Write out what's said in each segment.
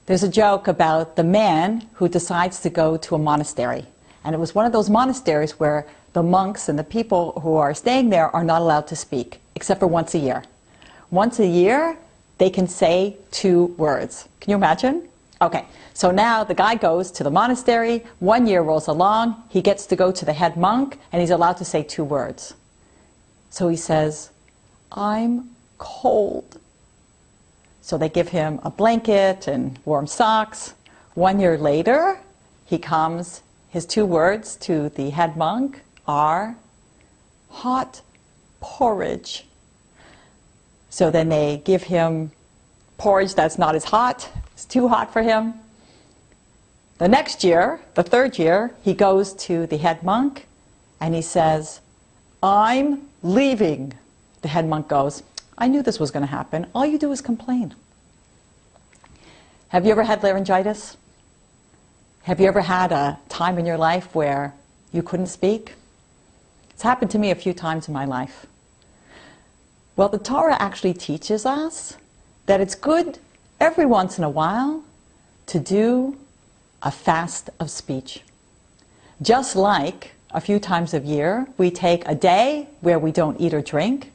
There's a joke about the man who decides to go to a monastery. And it was one of those monasteries where the monks and the people who are staying there are not allowed to speak, except for once a year. Once a year, they can say 2 words. Can you imagine? Okay, so now the guy goes to the monastery, 1 year rolls along, he gets to go to the head monk, and he's allowed to say 2 words. So he says, "I'm cold." So they give him a blanket and warm socks. 1 year later, he comes, his 2 words to the head monk are hot porridge. So then they give him porridge that's not as hot, it's too hot for him. The next year, the 3rd year, he goes to the head monk and he says, "I'm leaving." The head monk goes, "I knew this was going to happen. All you do is complain." Have you ever had laryngitis? Have you ever had a time in your life where you couldn't speak? It's happened to me a few times in my life. Well, the Torah actually teaches us that it's good every once in a while to do a fast of speech. Just like a few times a year we take a day where we don't eat or drink,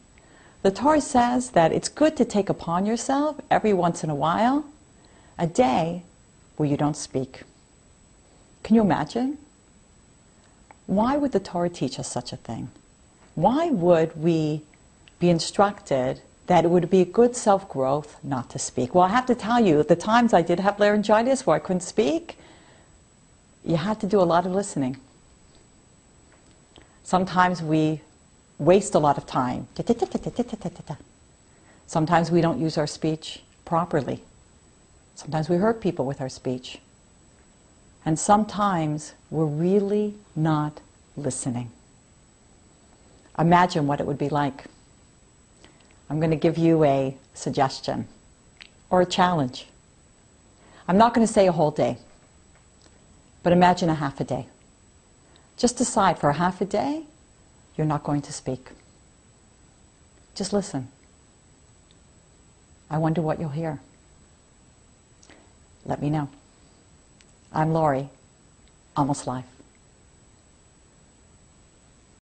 the Torah says that it's good to take upon yourself every once in a while a day where you don't speak. Can you imagine? Why would the Torah teach us such a thing? Why would we be instructed that it would be a good self-growth not to speak? Well, I have to tell you, the times I did have laryngitis where I couldn't speak, you had to do a lot of listening. Sometimes we waste a lot of time. Sometimes we don't use our speech properly. Sometimes we hurt people with our speech. And sometimes we're really not listening. Imagine what it would be like. I'm going to give you a suggestion or a challenge. I'm not going to say a whole day, but imagine a half a day. Just decide for a half a day, you're not going to speak. Just listen. I wonder what you'll hear. Let me know. I'm Laurie, Almost Live.